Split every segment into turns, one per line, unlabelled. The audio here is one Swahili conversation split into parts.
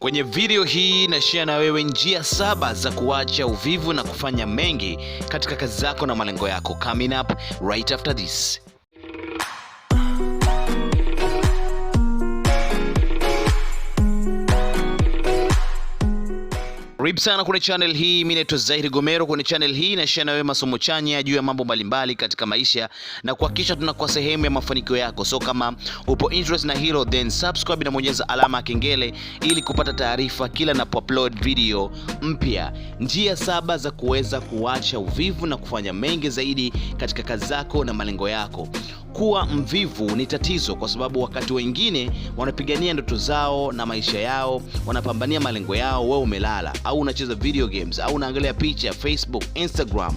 Kwenye video hii na share na wewe njia 7 za kuacha uvivu na kufanya mengi katika kazi zako na malengo yako. Coming up right after this. Karibu sana kwenye channel hii. Mimi naitwa Zaidi Gomero. Kwenye channel hii na share na wewe masomo chanya juu ya mambo mbalimbali katika maisha na kuhakikisha tunakuwa sehemu ya mafanikio yako. So kama upo interest na hilo, then subscribe na bonyeza alama ya kengele ili kupata taarifa kila ninapo-upload video mpya. Njia 7 za kuweza kuacha uvivu na kufanya mengi zaidi katika kazi zako na malengo yako. Kuwa mvivu ni tatizo, kwa sababu wakati wengine wanapigania ndoto zao na maisha yao, wanapambania malengo yao, wewe umelala au unacheza video games au unaangalia picha Facebook, Instagram.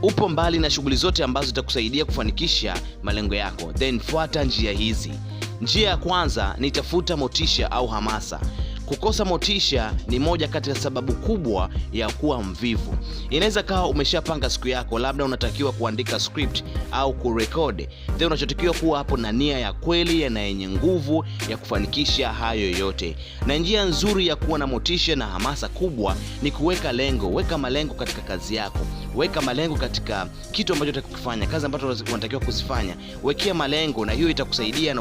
Upo mbali na shughuli zote ambazo zitakusaidia kufanikisha malengo yako. Then fuata njia hizi. Njia ya kwanza ni tafuta motisha au hamasa. Kukosa motisha ni moja kati ya sababu kubwa ya kuwa mvivu. Inaweza kawa umeshapanga siku yako, labda unatakiwa kuandika script au kurekodi. Then unachotakiwa kuwa hapo na nia ya kweli na yenye nguvu ya kufanikisha hayo yote. Na njia nzuri ya kuwa na motisha na hamasa kubwa ni kuweka lengo. Weka malengo katika kazi yako. Weka malengo katika kitu ambacho unataka kufanya, kazi ambazo unatakiwa kuzifanya. Wekea malengo, na hiyo itakusaidia, na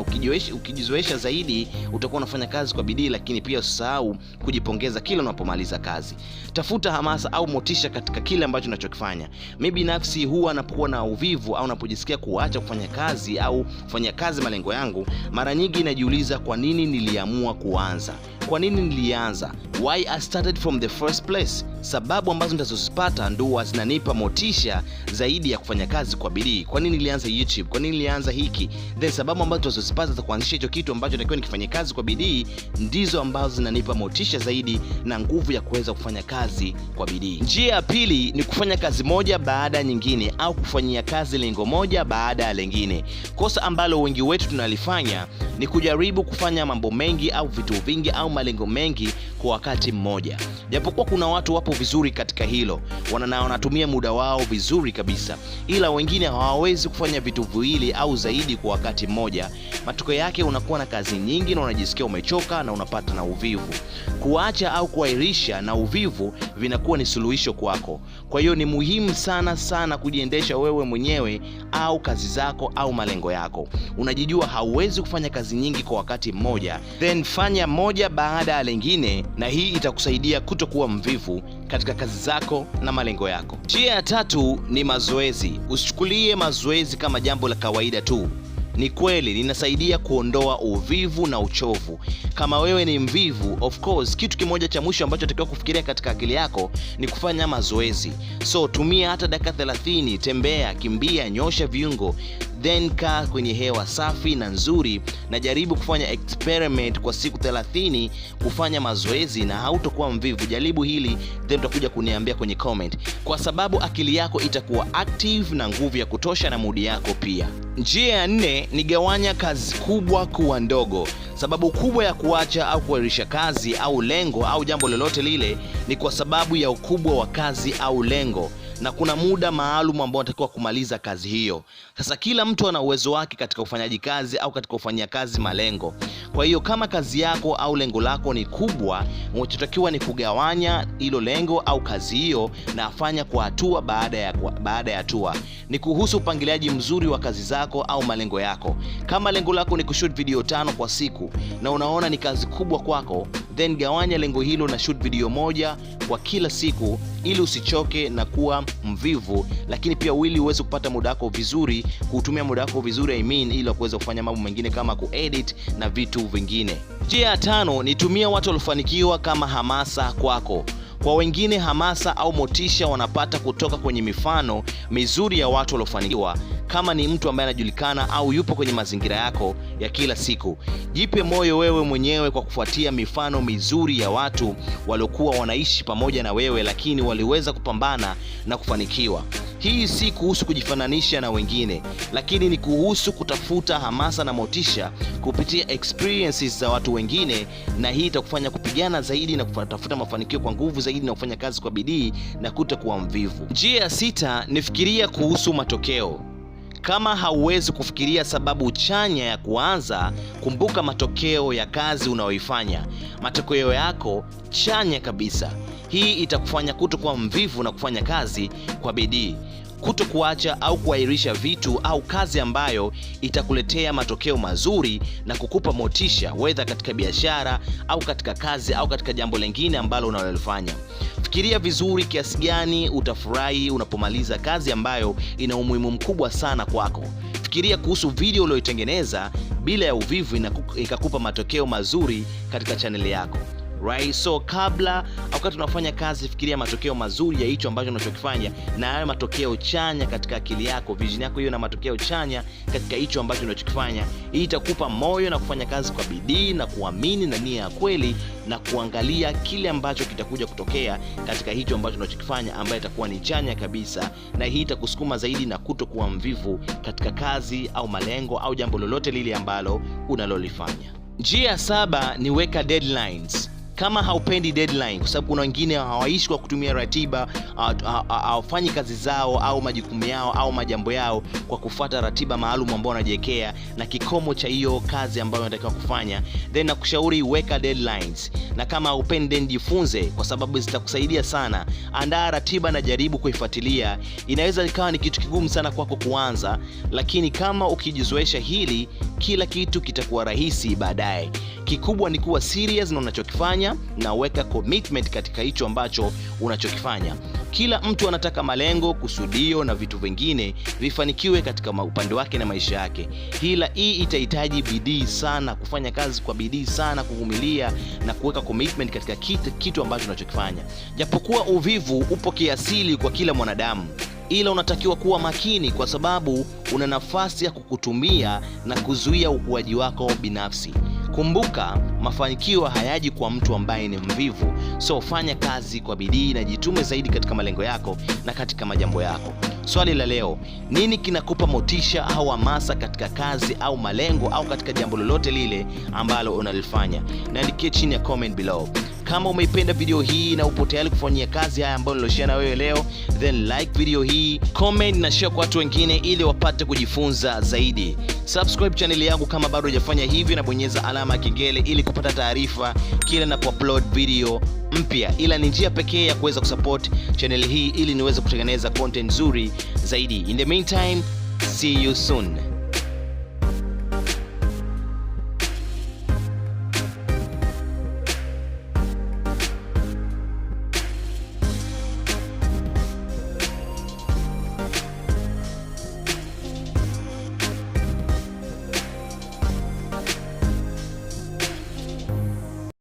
ukijizoesha zaidi utakuwa unafanya kazi kwa bidii, lakini pia usahau kujipongeza kila unapomaliza kazi. Tafuta hamasa au motisha katika kile ambacho unachokifanya. Mimi binafsi huwa napokuwa na uvivu au napojisikia kuacha kufanya kazi au kufanya kazi malengo yangu, mara nyingi najiuliza kwa nini niliamua kuanza. Kwa nini nilianza? Why I started from the first place? Sababu ambazo nitazozipata ndio zinanipa motisha zaidi ya kufanya kazi kwa bidii. Kwa nini nilianza YouTube? Kwa nini nilianza hiki? Then sababu ambazo tutazozipata za kuanzisha hicho kitu ambacho natakiwa nikifanye kazi kwa bidii ndizo ambazo zinanipa motisha zaidi na nguvu ya kuweza kufanya kazi kwa bidii. Njia ya pili ni kufanya kazi moja baada ya nyingine au kufanyia kazi lengo moja baada ya lingine. Kosa ambalo wengi wetu tunalifanya ni kujaribu kufanya mambo mengi au vitu vingi au malengo mengi kwa wakati mmoja. Japokuwa kuna watu wapo vizuri katika hilo, wanatumia muda wao vizuri kabisa, ila wengine hawawezi kufanya vitu viwili au zaidi kwa wakati mmoja. Matokeo yake unakuwa na kazi nyingi na unajisikia umechoka na unapata na uvivu. Kuacha au kuahirisha na uvivu vinakuwa ni suluhisho kwako. Kwa hiyo ni muhimu sana kujiendesha wewe mwenyewe au kazi zako au malengo yako. Unajijua hauwezi kufanya kazi nyingi kwa wakati mmoja, then fanya moja baada ya lingine, na hii itakusaidia kutokuwa mvivu katika kazi zako na malengo yako. Njia ya tatu ni mazoezi. Usichukulie mazoezi kama jambo la kawaida tu. Ni kweli linasaidia kuondoa uvivu na uchovu. Kama wewe ni mvivu, of course kitu kimoja cha mwisho ambacho unatakiwa kufikiria katika akili yako ni kufanya mazoezi. So tumia hata dakika 30, tembea, kimbia, nyosha viungo, then kaa kwenye hewa safi na nzuri, na jaribu kufanya experiment kwa siku 30 kufanya mazoezi, na hautakuwa mvivu. Jaribu hili, then utakuja kuniambia kwenye comment, kwa sababu akili yako itakuwa active na nguvu ya kutosha na mudi yako pia. Njia ya 4 ni gawanya kazi kubwa kuwa ndogo. Sababu kubwa ya kuacha au kuahirisha kazi au lengo au jambo lolote lile ni kwa sababu ya ukubwa wa kazi au lengo, na kuna muda maalum ambao unatakiwa kumaliza kazi hiyo. Sasa kila mtu ana uwezo wake katika ufanyaji kazi au katika kufanyia kazi malengo. Kwa hiyo kama kazi yako au lengo lako ni kubwa, unachotakiwa ni kugawanya hilo lengo au kazi hiyo na afanya kwa hatua baada ya hatua. Ni kuhusu upangiliaji mzuri wa kazi zako au malengo yako. Kama lengo lako ni kushoot video 5 kwa siku na unaona ni kazi kubwa kwako, then gawanya lengo hilo na shoot video 1 kwa kila siku ili usichoke na kuwa mvivu, lakini pia ili uweze kupata muda wako vizuri, kutumia muda wako vizuri ili kuweza kufanya mambo mengine kama kuedit na vitu vingine. Njia ya 5 ni tumia watu waliofanikiwa kama hamasa kwako. Kwa wengine hamasa au motisha wanapata kutoka kwenye mifano mizuri ya watu waliofanikiwa. Kama ni mtu ambaye anajulikana au yupo kwenye mazingira yako ya kila siku, jipe moyo wewe mwenyewe kwa kufuatia mifano mizuri ya watu waliokuwa wanaishi pamoja na wewe, lakini waliweza kupambana na kufanikiwa. Hii si kuhusu kujifananisha na wengine, lakini ni kuhusu kutafuta hamasa na motisha kupitia experiences za watu wengine, na hii itakufanya kupigana zaidi na kutafuta mafanikio kwa nguvu zaidi na kufanya kazi kwa bidii na kutokuwa mvivu. Njia ya 6 ni fikiria kuhusu matokeo. Kama hauwezi kufikiria sababu chanya ya kuanza, kumbuka matokeo ya kazi unayoifanya. Matokeo yako chanya kabisa. Hii itakufanya kutokuwa mvivu na kufanya kazi kwa bidii. Kuacha au kuahirisha vitu au kazi ambayo itakuletea matokeo mazuri na kukupa motisha, whether katika biashara au katika kazi au katika jambo lingine ambalo unalofanya. Fikiria vizuri kiasi gani utafurahi unapomaliza kazi ambayo ina umuhimu mkubwa sana kwako. Fikiria kuhusu video uliyotengeneza bila ya uvivu ikakupa matokeo mazuri katika channel yako. Right? So wakati unafanya kazi, fikiria matokeo mazuri ya hicho ambacho unachokifanya, na hayo matokeo chanya katika akili yako, vision yako hiyo na matokeo chanya katika hicho ambacho unachokifanya. Hii itakupa moyo na kufanya kazi kwa bidii na kuamini na nia ya kweli na kuangalia kile ambacho kitakuja kutokea katika hicho ambacho unachokifanya, ambayo itakuwa ni chanya kabisa, na hii itakusukuma zaidi na kutokuwa mvivu katika kazi au malengo au jambo lolote lile ambalo unalolifanya. Njia 7 ni weka deadlines. Kama haupendi deadline, kwa sababu kuna wengine hawaishi kwa kutumia ratiba, hawafanyi kazi zao au majukumu yao au majambo yao kwa kufuata ratiba maalum ambayo wanajiwekea na kikomo cha hiyo kazi ambayo unatakiwa kufanya, then nakushauri weka deadlines. Na kama haupendi, jifunze, kwa sababu zitakusaidia sana. Andaa ratiba na jaribu kuifuatilia. Inaweza ikawa ni kitu kigumu sana kwako kuanza, lakini kama ukijizoesha hili, kila kitu kitakuwa rahisi baadaye. Kikubwa ni kuwa serious na unachokifanya na weka commitment katika hicho ambacho unachokifanya. Kila mtu anataka malengo, kusudio na vitu vingine vifanikiwe katika upande wake na maisha yake. Hii itahitaji bidii sana, kufanya kazi kwa bidii sana, kuvumilia na kuweka commitment katika kitu ambacho unachokifanya. Japokuwa uvivu upo kiasili kwa kila mwanadamu, ila unatakiwa kuwa makini, kwa sababu una nafasi ya kukutumia na kuzuia ukuaji wako binafsi. Kumbuka, mafanikio hayaji kwa mtu ambaye ni mvivu. So fanya kazi kwa bidii na jitume zaidi katika malengo yako na katika majambo yako. Swali la leo, nini kinakupa motisha au hamasa katika kazi au malengo au katika jambo lolote lile ambalo unalifanya? Niandikie chini ya comment below. Kama umeipenda video hii na upo tayari kufanyia kazi haya ambayo niloshare na wewe leo, then like video hii, comment na share kwa watu wengine ili wapate kujifunza zaidi. Subscribe channel yangu kama bado hujafanya hivyo, na bonyeza alama ya kengele ili kupata taarifa kila ninapo-upload video mpya. Ila ni njia pekee ya kuweza kusupport channel hii ili niweze kutengeneza content nzuri zaidi. In the meantime, see you soon.